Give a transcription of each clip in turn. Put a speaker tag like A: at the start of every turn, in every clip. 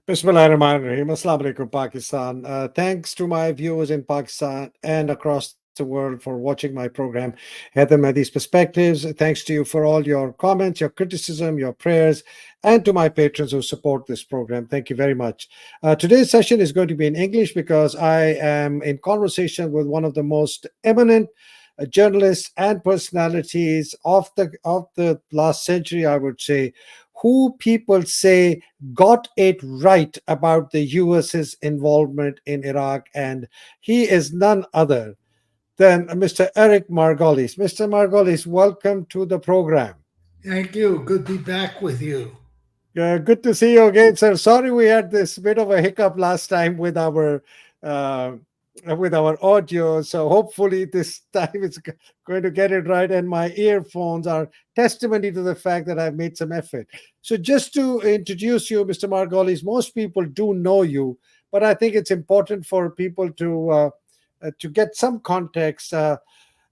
A: Bismillahirrahmanirrahim. Assalamu alaikum, Pakistan. Thanks to my viewers in Pakistan and across the world for watching my program, Heather Mahdi's Perspectives. Thanks to you for all your comments, your criticism, your prayers, and to my patrons who support this program. Thank you very much. Today's session is going to be in English because I am in conversation with one of the most eminent journalists and personalities of the last century, I would say, who people say got it right about the US's involvement in Iraq, and he is none other than Mr. Eric Margolis. Mr. Margolis, welcome to the program.
B: Thank you. Good to be back with you.
A: Good to see you again, sir. Sorry we had this bit of a hiccup last time uh, with our audio. So hopefully this time it's going to get it right. And my earphones are testimony to the fact that I've made some effort. So just to introduce you, Mr. Margolis, most people do know you, but I think it's important for people to get some context. Mr.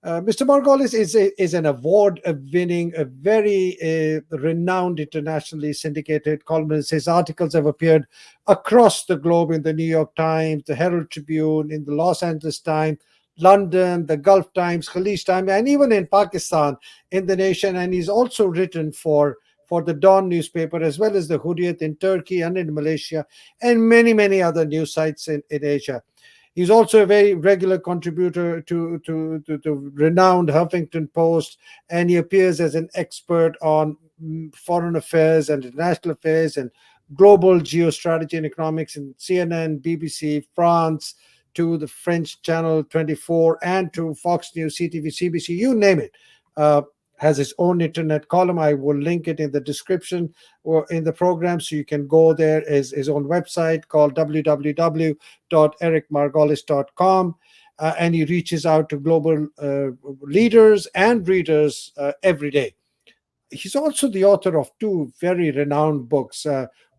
A: Margolis is an award-winning, a very renowned, internationally syndicated columnist. His articles have appeared across the globe in the New York Times, the Herald Tribune, in the Los Angeles Times, London, the Gulf Times, Khalistani, and even in Pakistan, in the Nation. And he's also written for the Dawn newspaper, as well as the Hurriyat in Turkey and in Malaysia, and many, many other news sites in Asia. He's also a very regular contributor to the renowned Huffington Post, and he appears as an expert on foreign affairs and international affairs and global geostrategy and economics in CNN, BBC, France, to the French Channel 24, and to Fox News, CTV, CBC, you name it. Uh, has his own internet column. I will link it in the description or in the program, so you can go there. His own website called www.ericmargolis.com, and he reaches out to global leaders and readers every day. He's also the author of two very renowned books,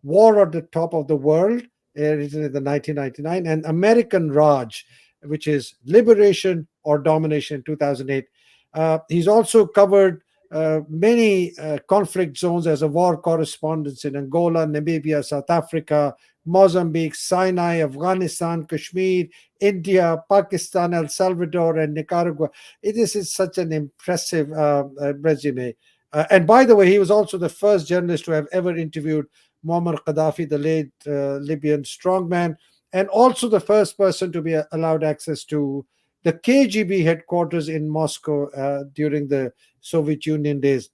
A: War at the Top of the World, written in the 1999, and American Raj, which is Liberation or Domination, 2008. He's also covered many conflict zones as a war correspondent in Angola, Namibia, South Africa, Mozambique, Sinai, Afghanistan, Kashmir, India, Pakistan, El Salvador, and Nicaragua. Is such an impressive resume. And by the way, he was also the first journalist to have ever interviewed Muammar Gaddafi, the late Libyan strongman, and also the first person to be allowed access to the KGB headquarters in Moscow during the Soviet Union days.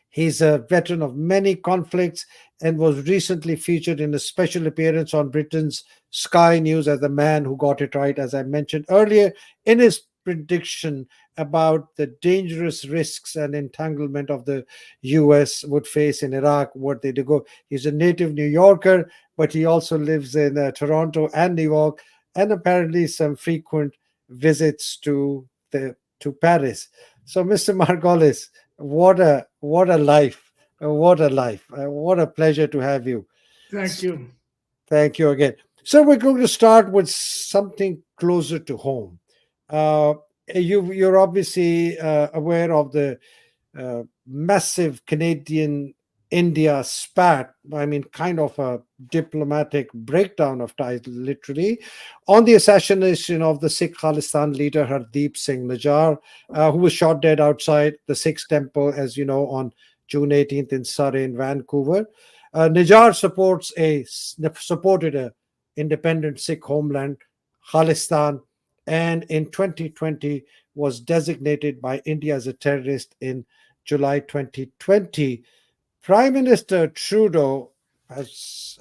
A: He's a veteran of many conflicts and was recently featured in a special appearance on Britain's Sky News as the man who got it right, as I mentioned earlier, in his prediction about the dangerous risks and entanglement of the US would face in Iraq, what they do go. He's a native New Yorker, but he also lives in Toronto and New York, and apparently some frequent visits to Paris. So, Mr. Margolis, what a life, what a life, what a pleasure to have you.
B: Thank
A: S-
B: you.
A: Thank you again. So, we're going to start with something closer to home. Uh, you're obviously aware of the massive Canadian India spat. I mean, kind of a diplomatic breakdown of ties, literally, on the assassination of the Sikh Khalistan leader Hardeep Singh Najjar, who was shot dead outside the Sikh temple, as you know, on June 18th in Surrey in Vancouver. Najjar supported a independent Sikh homeland, Khalistan, and in 2020 was designated by India as a terrorist in July 2020. Prime Minister Trudeau has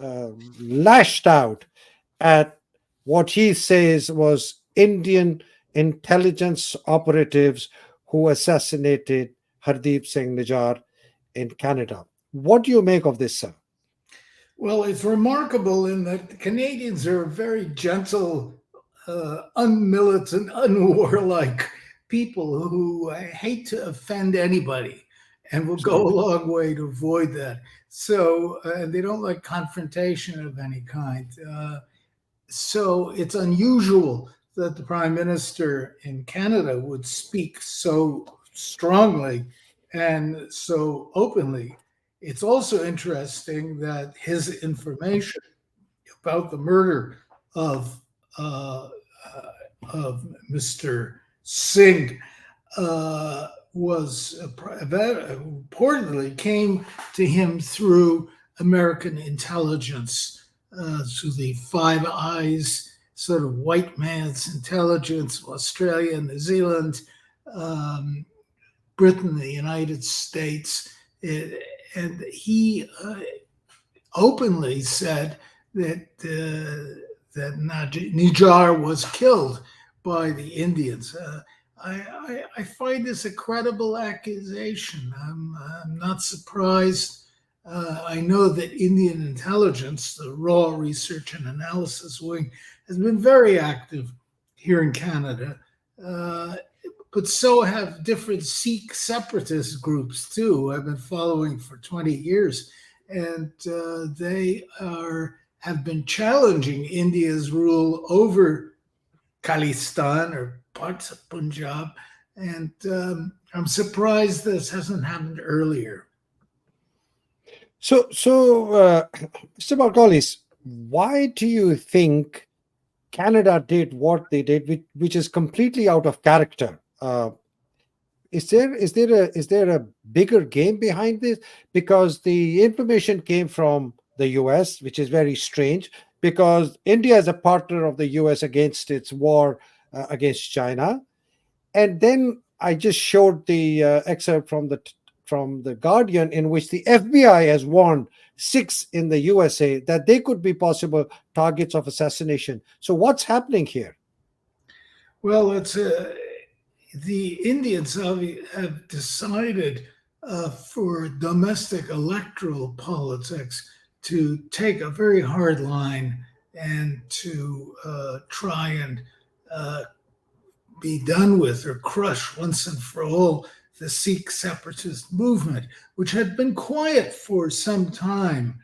A: lashed out at what he says was Indian intelligence operatives who assassinated Hardeep Singh Najjar in Canada. What do you make of this, sir?
B: Well, it's remarkable in that the Canadians are very gentle, unmilitant, unwarlike people who hate to offend anybody and will go a
A: Absolutely.
B: long way to avoid that. So, and they don't like confrontation of any kind. So it's unusual that the prime minister in Canada would speak so strongly and so openly. It's also interesting that his information about the murder of uh, of Mr. Singh was reportedly came to him through American intelligence, through the Five Eyes sort of white man's intelligence, Australia, New Zealand, um, Britain, the United States. And he openly said that Najjar was killed by the Indians. I find this a credible accusation. I'm not surprised. I know that Indian intelligence, the Raw Research and Analysis Wing, has been very active here in Canada, but so have different Sikh separatist groups too. I've been following for 20 years, and they have been challenging India's rule over Khalistani or parts of Punjab, and I'm surprised this hasn't happened earlier.
A: So, Mr. Margolis, why do you think Canada did what they did, which is completely out of character? Is there a bigger game behind this? Because the information came from the US, which is very strange, because India is a partner of the US against its war against China. And then I just showed the excerpt from the Guardian, in which the FBI has warned 6 in the USA that they could be possible targets of assassination. So what's happening here?
B: Well, it's the Indians have decided for domestic electoral politics to take a very hard line and to try and be done with or crush once and for all the Sikh separatist movement, which had been quiet for some time.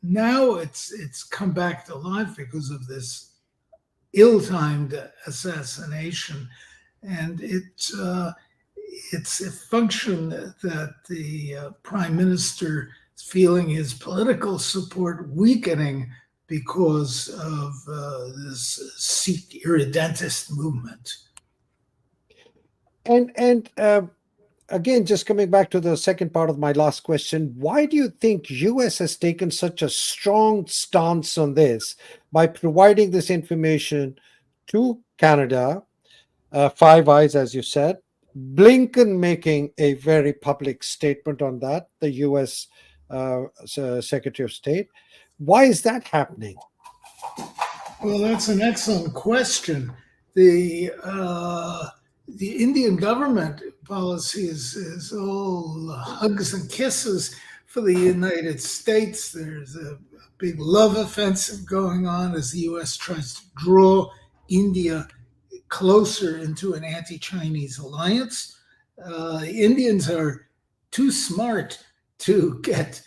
B: Now it's come back to life because of this ill-timed assassination, and it's a function that the prime minister is feeling his political support weakening because of this Sikh irredentist movement.
A: And again, just coming back to the second part of my last question, why do you think US has taken such a strong stance on this by providing this information to Canada, Five Eyes, as you said, Blinken making a very public statement on that, the US Secretary of State? Why is that happening?
B: Well, that's an excellent question. The Indian government policy is all hugs and kisses for the United States. There's a big love offensive going on as the U.S. tries to draw India closer into an anti-Chinese alliance. The Indians are too smart to get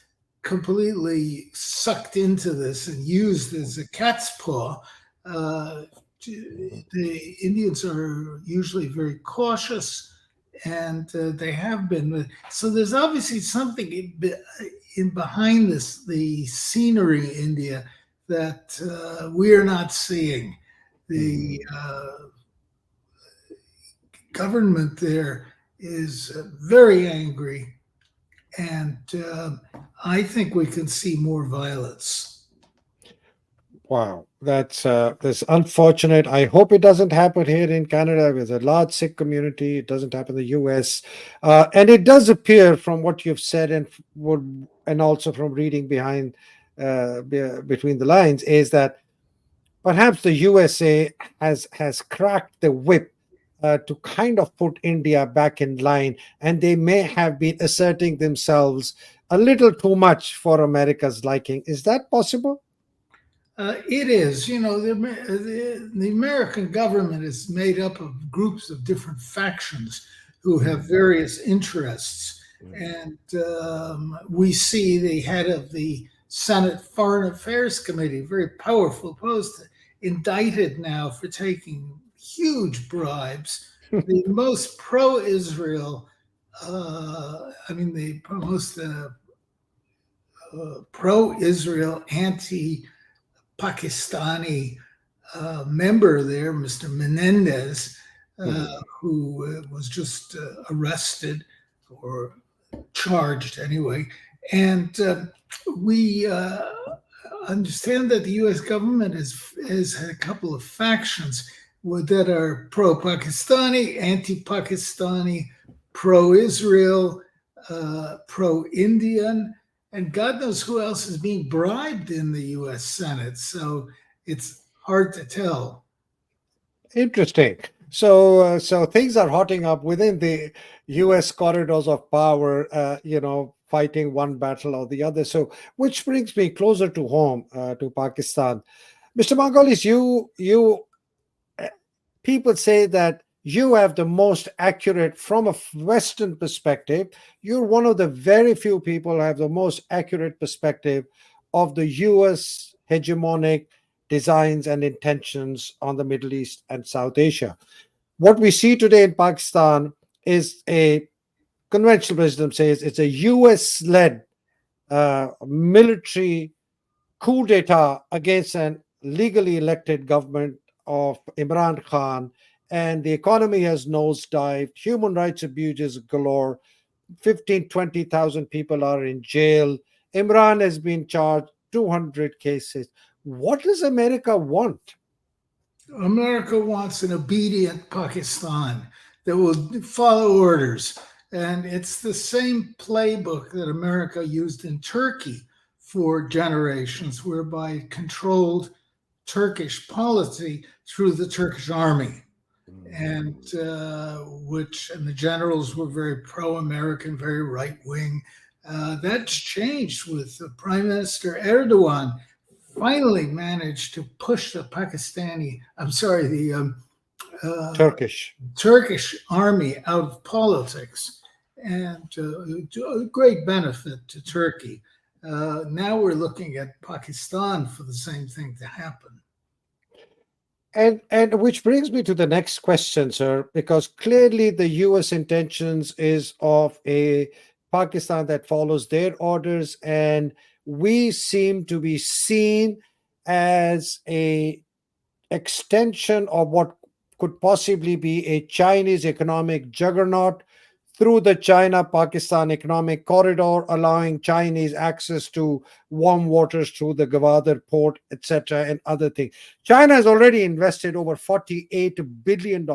B: completely sucked into this and used as a cat's paw. The Indians are usually very cautious, and they have been. So there's obviously something in behind this, the scenery in India, that we're not seeing. The government there is very angry, and I think we can see more violence.
A: Wow, that's unfortunate. I hope it doesn't happen here in Canada. With a large Sikh community, it doesn't happen in the US, and it does appear from what you've said and also from reading between the lines, is that perhaps the USA has cracked the whip to kind of put India back in line, and they may have been asserting themselves a little too much for America's liking. Is that possible?
B: It is. The American government is made up of groups of different factions who have various interests. And we see the head of the Senate Foreign Affairs Committee, very powerful post, indicted now for taking huge bribes. The most pro-Israel, the most pro-Israel, anti-Pakistani member there, Mr. Menendez, who was just arrested or charged anyway. And we understand that the U.S. government has had a couple of factions that are pro-Pakistani, anti-Pakistani, pro-Israel, pro-Indian, and God knows who else is being bribed in the U.S. Senate. So it's hard to tell.
A: Interesting. So things are hotting up within the U.S. corridors of power. Fighting one battle or the other. So, which brings me closer to home, to Pakistan. Mr. Margolis, you people say that you have the most accurate, from a Western perspective, you're one of the very few people who have the most accurate perspective of the US hegemonic designs and intentions on the Middle East and South Asia. What we see today in Pakistan is a conventional wisdom says it's a US led military coup d'etat against an legally elected government of Imran Khan, and the economy has nosedived, human rights abuses galore, 15, 20,000 people are in jail. Imran has been charged 200 cases. What does America want?
B: America wants an obedient Pakistan that will follow orders. And it's the same playbook that America used in Turkey for generations, whereby it controlled Turkish policy through the Turkish army, and the generals were very pro-American, very right-wing. That's changed with Prime Minister Erdogan. Finally managed to push the Turkish army out of politics, and a great benefit to Turkey. Now we're looking at Pakistan for the same thing to happen.
A: And which brings me to the next question, sir, because clearly the US intentions is of a Pakistan that follows their orders, and we seem to be seen as a extension of what could possibly be a Chinese economic juggernaut through the China-Pakistan economic corridor, allowing Chinese access to warm waters through the Gwadar port, etc., and other things. China has already invested over $48 billion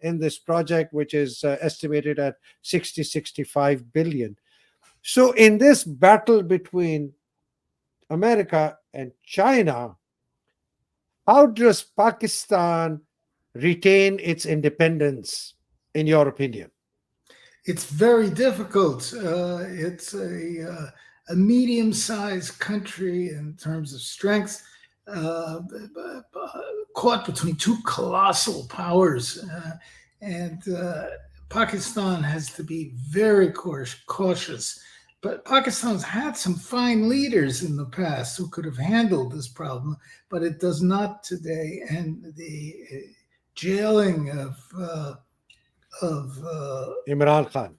A: in this project, which is estimated at 65 billion. So in this battle between America and China, how does Pakistan retain its independence, in your opinion?
B: It's very difficult. It's a medium-sized country in terms of strength, caught between two colossal powers. And Pakistan has to be very cautious. But Pakistan's had some fine leaders in the past who could have handled this problem, but it does not today. And the jailing of
A: Imran Khan.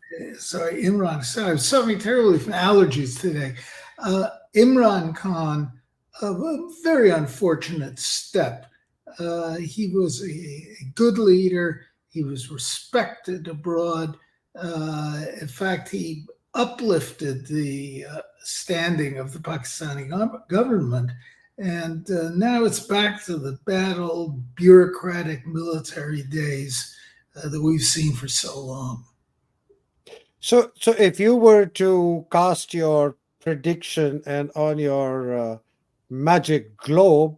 B: I'm suffering terribly from allergies today. Imran Khan, a very unfortunate step. He was a good leader. He was respected abroad. In fact, he uplifted the standing of the Pakistani government. And now it's back to the bad old bureaucratic military days that we've seen for so long.
A: So if you were to cast your prediction and on your magic globe,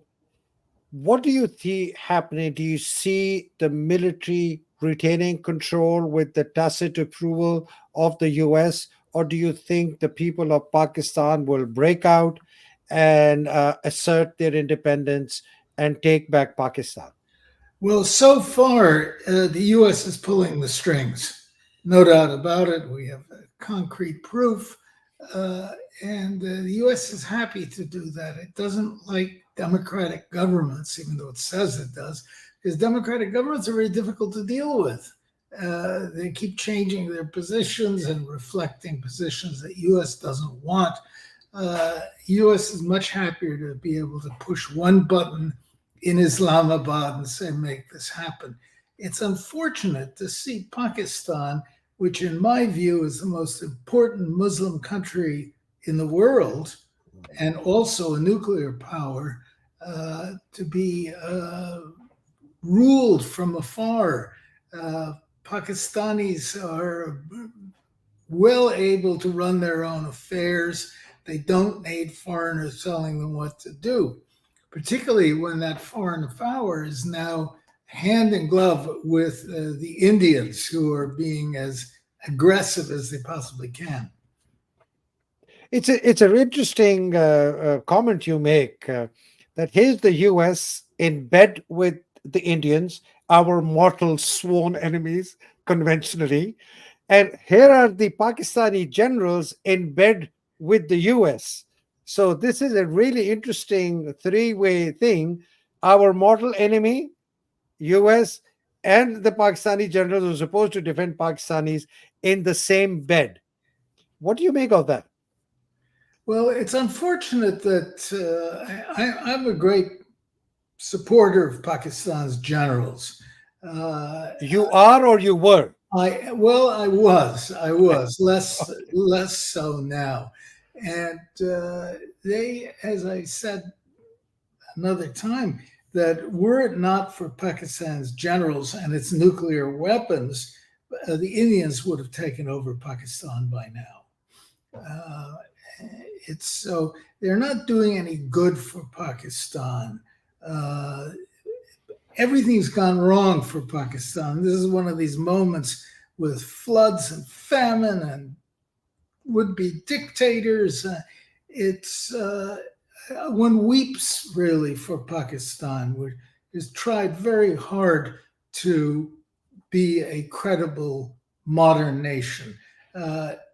A: what do you see happening? Do you see the military retaining control with the tacit approval of the US, or do you think the people of Pakistan will break out and assert their independence and take back Pakistan?
B: Well, so far, the U.S. is pulling the strings. No doubt about it. We have concrete proof. And the U.S. is happy to do that. It doesn't like democratic governments, even though it says it does, because democratic governments are very difficult to deal with. They keep changing their positions and reflecting positions that U.S. doesn't want. U.S. is much happier to be able to push one button in Islamabad and say, make this happen. It's unfortunate to see Pakistan, which in my view is the most important Muslim country in the world and also a nuclear power, to be ruled from afar. Pakistanis are well able to run their own affairs. They don't need foreigners telling them what to do, particularly when that foreign power is now hand in glove with the Indians, who are being as aggressive as they possibly can.
A: It's an interesting comment you make, that here's the U.S. in bed with the Indians, our mortal sworn enemies conventionally, and here are the Pakistani generals in bed with the US. So this is a really interesting three-way thing. Our mortal enemy, US, and the Pakistani generals who are supposed to defend Pakistanis in the same bed. What do you make of that?
B: Well, it's unfortunate that I'm a great supporter of Pakistan's generals.
A: You are or you were?
B: I was less so now, and they, as I said another time, that were it not for Pakistan's generals and its nuclear weapons, the Indians would have taken over Pakistan by now. It's so they're not doing any good for Pakistan. Uh, Everything's gone wrong for Pakistan. This is one of these moments with floods and famine and would-be dictators. One weeps really for Pakistan, which has tried very hard to be a credible modern nation.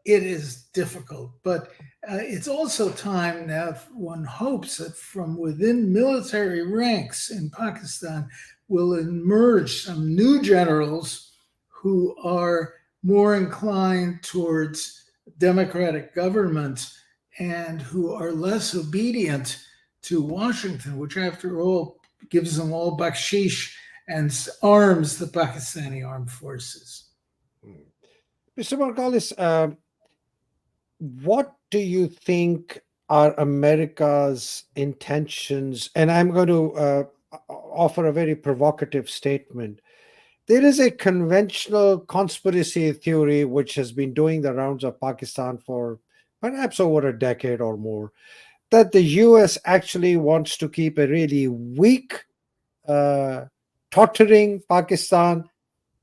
B: It is difficult, but it's also time now, one hopes that from within military ranks in Pakistan will emerge some new generals who are more inclined towards democratic government and who are less obedient to Washington, which after all gives them all bakshish and arms the Pakistani armed forces.
A: Mr. Margolis, what do you think are America's intentions? And I'm going to offer a very provocative statement. There is a conventional conspiracy theory which has been doing the rounds of Pakistan for perhaps over a decade or more, that the US actually wants to keep a really weak, uh, tottering Pakistan,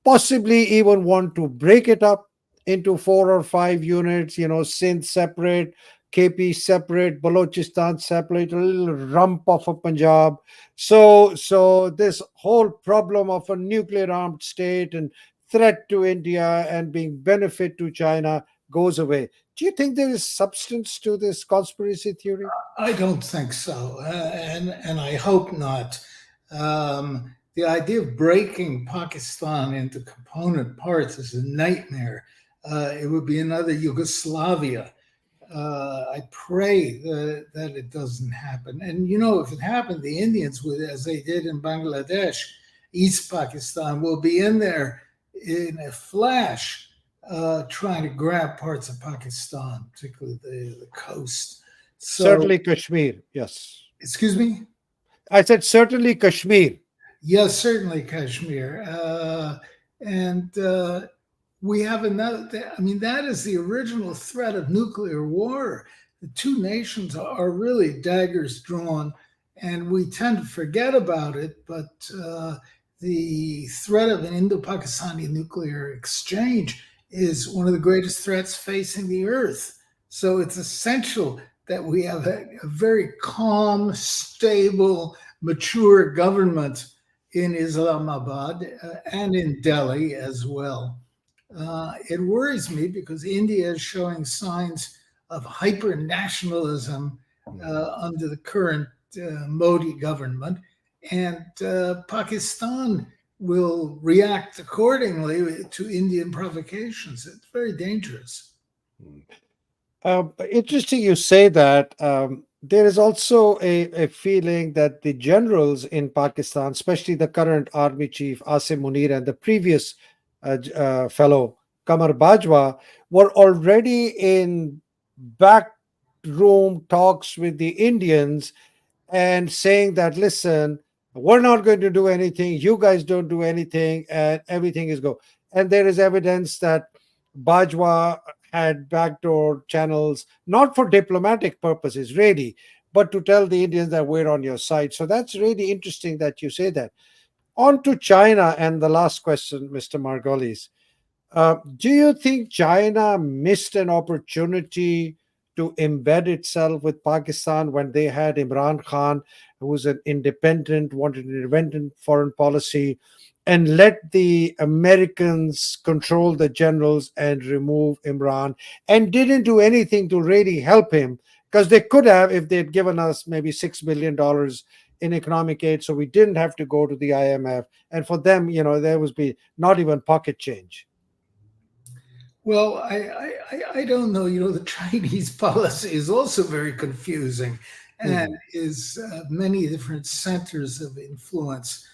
A: possibly even want to break it up into 4 or 5 units, Sindh separate, KP separate, Balochistan separate, a little rump of a Punjab. So this whole problem of a nuclear armed state and threat to India and being benefit to China goes away. Do you think there is substance to this conspiracy theory?
B: I don't think so, and I hope not. The idea of breaking Pakistan into component parts is a nightmare. It would be another Yugoslavia. I pray that it doesn't happen. And if it happened, the Indians would, as they did in Bangladesh, East Pakistan, will be in there in a flash, trying to grab parts of Pakistan, particularly the coast.
A: Certainly Kashmir, yes.
B: Excuse me?
A: I said certainly Kashmir.
B: Yes, certainly Kashmir. And we have another, that is the original threat of nuclear war. The two nations are really daggers drawn, and we tend to forget about it, but the threat of an Indo-Pakistani nuclear exchange is one of the greatest threats facing the earth. So it's essential that we have a very calm, stable, mature government in Islamabad and in Delhi as well. It worries me because India is showing signs of hyper nationalism under the current Modi government, and Pakistan will react accordingly to Indian provocations. It's very dangerous.
A: Interesting you say that. There is also a feeling that the generals in Pakistan, especially the current army chief Asim Munir and the previous fellow Kamar Bajwa, were already in backroom talks with the Indians and saying that, listen, we're not going to do anything, you guys don't do anything, and everything is go. And there is evidence that Bajwa had backdoor channels, not for diplomatic purposes, really, but to tell the Indians that we're on your side. So that's really interesting that you say that. On to China, and the last question, Mr. Margolis. Do you think China missed an opportunity to embed itself with Pakistan when they had Imran Khan, who was an independent, wanted an independent foreign policy, and let the Americans control the generals and remove Imran, and didn't do anything to really help him? Because they could have if they'd given us maybe $6 billion in economic aid, so we didn't have to go to the IMF. And for them, there was be not even pocket change.
B: Well, I don't know. The Chinese policy is also very confusing, and
A: Mhm.
B: is many different centers of influence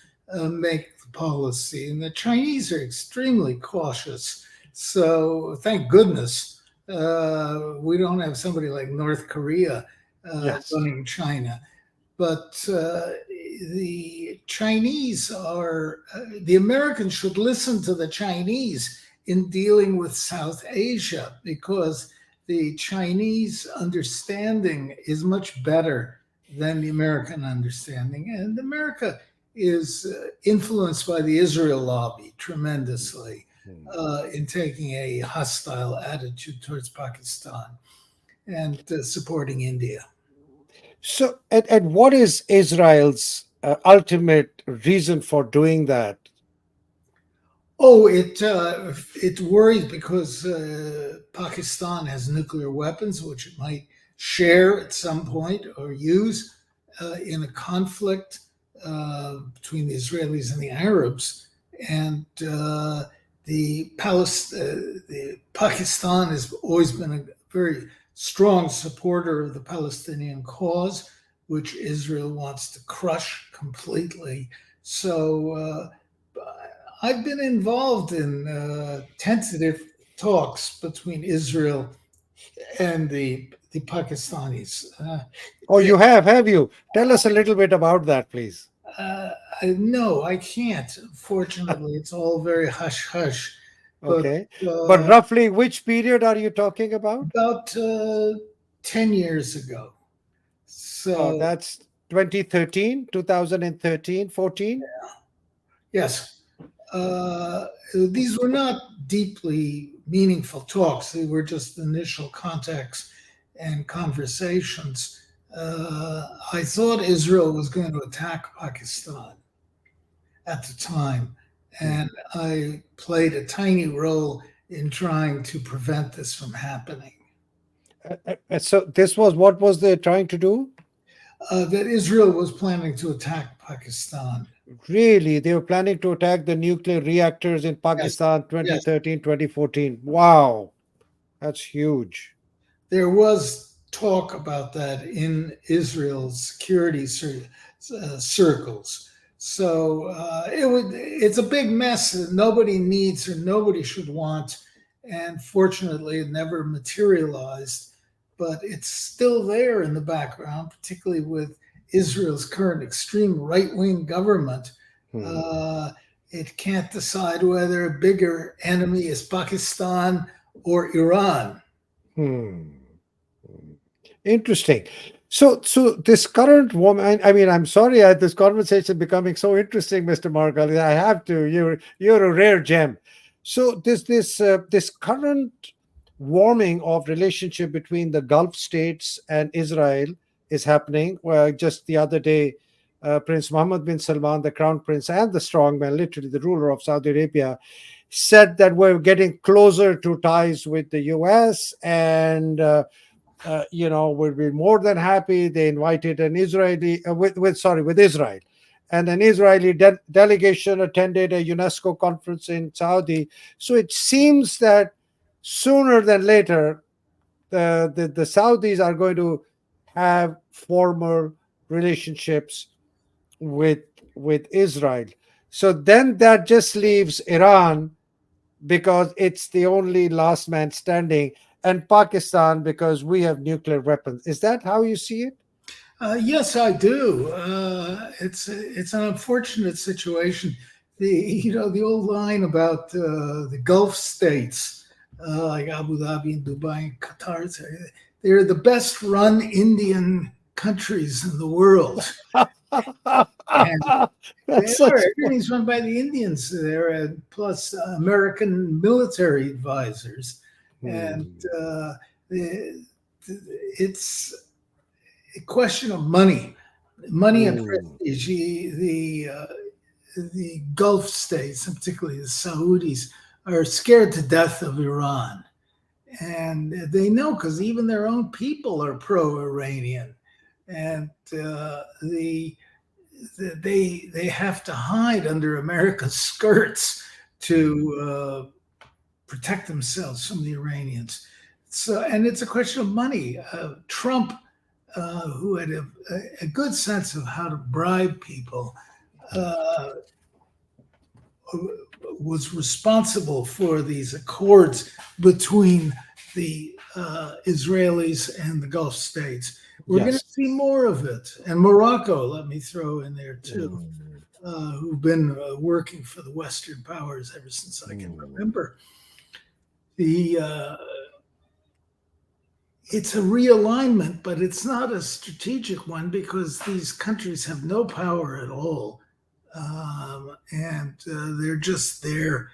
B: make the policy, and the Chinese are extremely cautious. So thank goodness we don't have somebody like North Korea
A: Yes.
B: running China. But the Chinese are, the Americans should listen to the Chinese in dealing with South Asia, because the Chinese understanding is much better than the American understanding. And America is influenced by the Israel lobby tremendously
A: Hmm.
B: in taking a hostile attitude towards Pakistan and supporting India.
A: So, and what is Israel's ultimate reason for doing that?
B: Oh, it worries because Pakistan has nuclear weapons, which it might share at some point or use in a conflict between the Israelis and the Arabs. And the Pakistan has always been a very strong supporter of the Palestinian cause, which Israel wants to crush completely. So. I've been involved in tentative talks between Israel and the Pakistanis.
A: Oh, you have you? Tell us a little bit about that, please.
B: uh, no, I can't. Fortunately, it's all very hush hush. But
A: Okay. But
B: uh,
A: roughly which period are you talking about?
B: about 10 years ago, so
A: That's 2013, 2013, 14.
B: yes, these were not deeply meaningful talks. They were just initial contacts and conversations. I thought Israel was going to attack Pakistan at the time, and
A: Hmm.
B: I played a tiny role in trying to prevent this from happening.
A: So this was what was they trying to do?
B: That Israel was planning to attack Pakistan.
A: Really, they were planning to attack the nuclear reactors in
B: Yes,
A: Pakistan
B: yes.
A: 2013, 2014. Wow, that's huge.
B: There was talk about that in Israel's security circles. So it's a big mess that nobody needs or nobody should want. And fortunately, it never materialized. But it's still there in the background, particularly with Israel's current extreme right wing government.
A: Hmm.
B: Uh, it can't decide whether a bigger enemy is Pakistan or Iran.
A: Hmm. Hmm. Interesting. So this current woman. I mean, I'm sorry, this conversation becoming so interesting, Mr. Margali. I have to. You're a rare gem. So this current warming of relationship between the Gulf states and Israel is happening. Well, just the other day, Prince Mohammed bin Salman, the crown prince and the strongman, literally the ruler of Saudi Arabia, said that we're getting closer to ties with the U.S. and would be more than happy. They invited an Israeli with Israel, and an Israeli delegation attended a UNESCO conference in Saudi. So it seems that sooner than later, the Saudis are going to have formal relationships with Israel. So then that just leaves Iran because it's the only last man standing, and Pakistan because we have nuclear weapons. Is that how you see it?
B: Yes, I do. It's an unfortunate situation. The old line about the Gulf states like Abu Dhabi and Dubai and Qatar, they're the best run Indian countries in the world. And they
A: That's
B: are.
A: such.
B: Everything's run by the Indians there, and plus American military advisors. And
A: Hmm.
B: it's a question of money and
A: Hmm.
B: prestige. The Gulf states, and particularly the Saudis, are scared to death of Iran, and they know because even their own people are pro-Iranian, and they have to hide under America's skirts to protect themselves from the Iranians. So, and it's a question of money. Trump, who had a good sense of how to bribe people, uh, was responsible for these accords between the Israelis and the Gulf states. We're going
A: Yes.
B: to see more of it. And Morocco, let me throw in there too,
A: Hmm.
B: who've been working for the Western powers ever since I can
A: Hmm.
B: remember. The It's a realignment, but it's not a strategic one because these countries have no power at all. And they're just there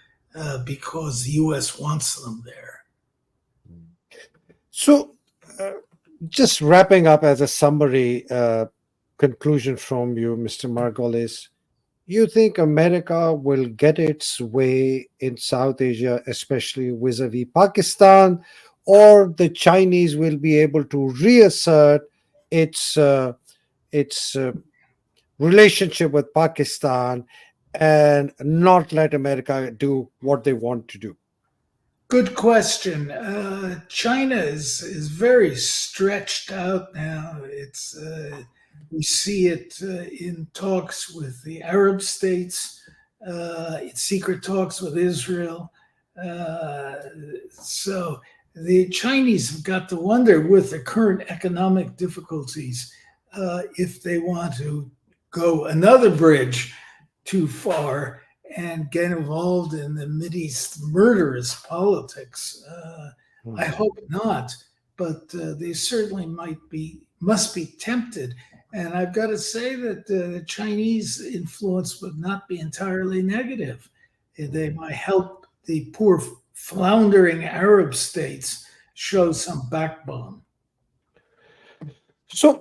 B: because the U.S. wants them there.
A: So, uh, just wrapping up as a summary conclusion from you, Mr. Margolis, you think America will get its way in South Asia, especially vis-a-vis Pakistan, or the Chinese will be able to reassert its its relationship with Pakistan and not let America do what they want to do?
B: Good question. China is very stretched out now. It's We see it in talks with the Arab states, in secret talks with Israel. Uh, so the Chinese have got to wonder, with the current economic difficulties, if they want to go another bridge too far and get involved in the Mideast murderous politics. I
A: Hmm.
B: hope not, but they certainly must be tempted. And I've got to say that the Chinese influence would not be entirely negative. They might help the poor, floundering Arab states show some backbone.
A: So,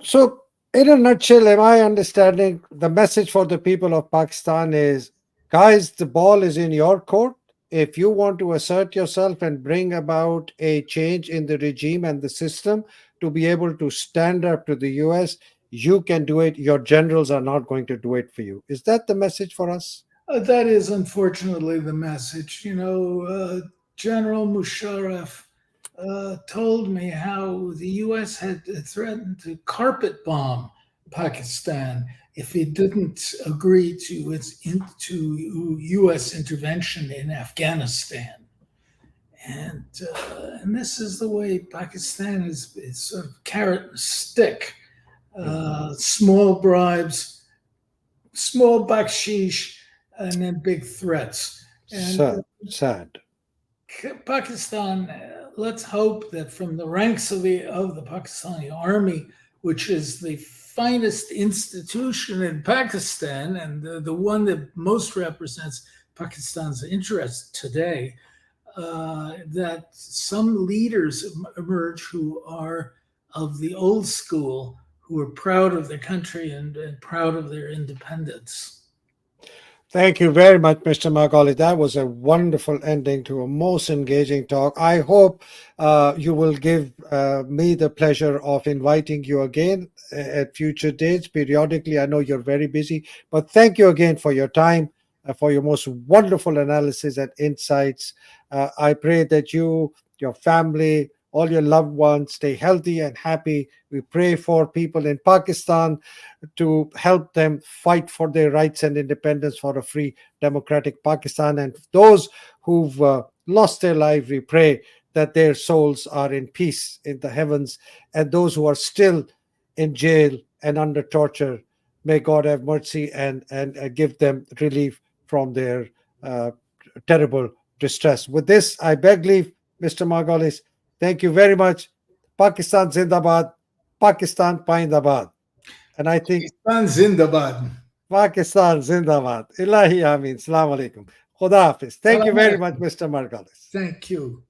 A: in a nutshell, am I understanding the message for the people of Pakistan is, guys, the ball is in your court. If you want to assert yourself and bring about a change in the regime and the system to be able to stand up to the US, you can do it. Your generals are not going to do it for you. Is that the message for us?
B: That is unfortunately the message. General Musharraf told me how the U.S. had threatened to carpet bomb Pakistan if it didn't agree to to U.S. intervention in Afghanistan. And this is the way Pakistan is sort of carrot and stick,
A: Mhm.
B: small bribes, small baksheesh, and then big threats. And
A: Sad, sad.
B: Pakistan, let's hope that from the ranks of the Pakistani army, which is the finest institution in Pakistan and the one that most represents Pakistan's interest today, that some leaders emerge who are of the old school, who are proud of their country and proud of their independence.
A: Thank you very much, Mr. Margoli. That was a wonderful ending to a most engaging talk. I hope you will give me the pleasure of inviting you again at future dates periodically. I know you're very busy, but thank you again for your time, for your most wonderful analysis and insights. I pray that you, your family, all your loved ones stay healthy and happy. We pray for people in Pakistan to help them fight for their rights and independence for a free, democratic Pakistan. And those who've lost their life, we pray that their souls are in peace in the heavens. And those who are still in jail and under torture, may God have mercy and give them relief from their uh, terrible distress. With this, I beg leave, Mr. Margolis. Thank you very much. Pakistan Zindabad, Pakistan Paindabad. And I think
B: Pakistan Zindabad.
A: Pakistan Zindabad. Ilahi Amin. Salaam alaikum. Khuda Hafiz. Thank you very
B: Salam
A: much,
B: alaikum.
A: Mr. Margolis.
B: Thank you.